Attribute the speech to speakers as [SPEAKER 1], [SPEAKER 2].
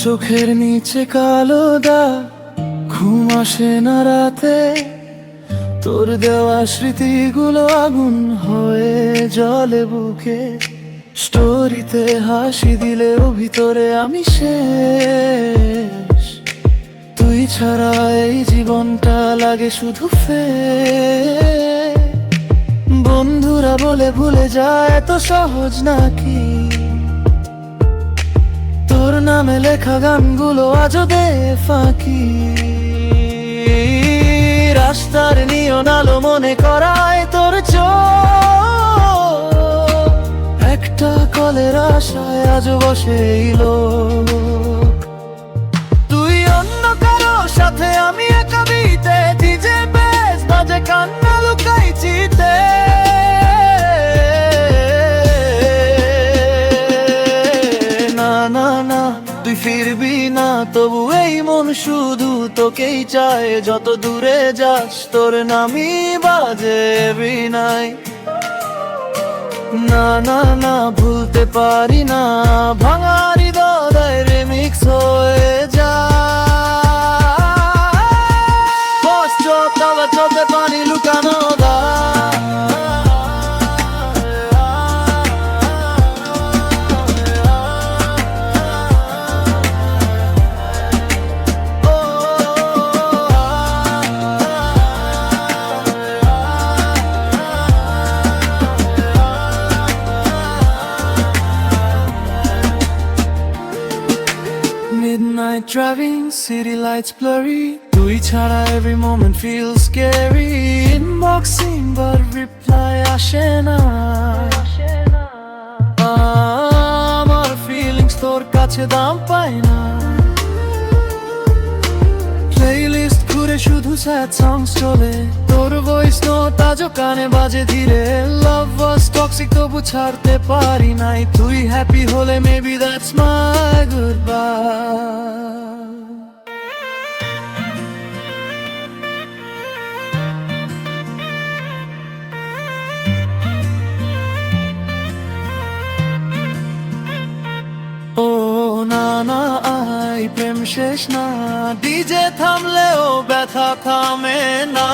[SPEAKER 1] চোখের নিচে কালো দাগ, ঘুম আসে না রাতে। তোর দেওয়া স্মৃতিগুলো আগুন হয়ে জ্বলে বুকে। স্টোরিতে হাসি দিলেও ভিতরে আমি শেষ। তুই ছাড়া এই জীবনটা লাগে শুধু বন্ধুরা বলে ভুলে যায় এত সহজ নাকি? তোর নামে লেখা গানগুলো আজও দে ফাঁকি। রাস্তার নিয়ন আলো মনে করায় তোর চোখ। একটা কলের আশায় আজ বসে এই লোক। তুই অন্য কারো সাথে, আমি একা বিতে, ডিজে বেস বাজে কান্না লুকাই চিতে। না না না, তুই ফিরবি না, তবু এই মন শুধু তোকেই চায়। যত দূরে যাস তোর নামই বাজে every night। না না না, ভুলতে পারি না, ভাঙা হৃদয় রিমিক্স হয়ে যায়। কষ্ট তবে চোখে পানি লুকানো Midnight driving, city lights blurry. তুই ছাড়া every moment feels scary. Inboxing but reply আসে না। আমার feelings তোর কাছে দাম পায় না। প্লেলিস্ট ঘুরে শুধু sad songs চলে। তোর ভয়েস নোট আজও কানে বাজে ধীরে। Love was toxic তবু ছাড়তে পারি নাই। তুই হ্যাপি হলে maybe that's my goodbye। ও না না, আই প্রেম শেষ না, ডিজে থামলেও ব্যথা থামে না।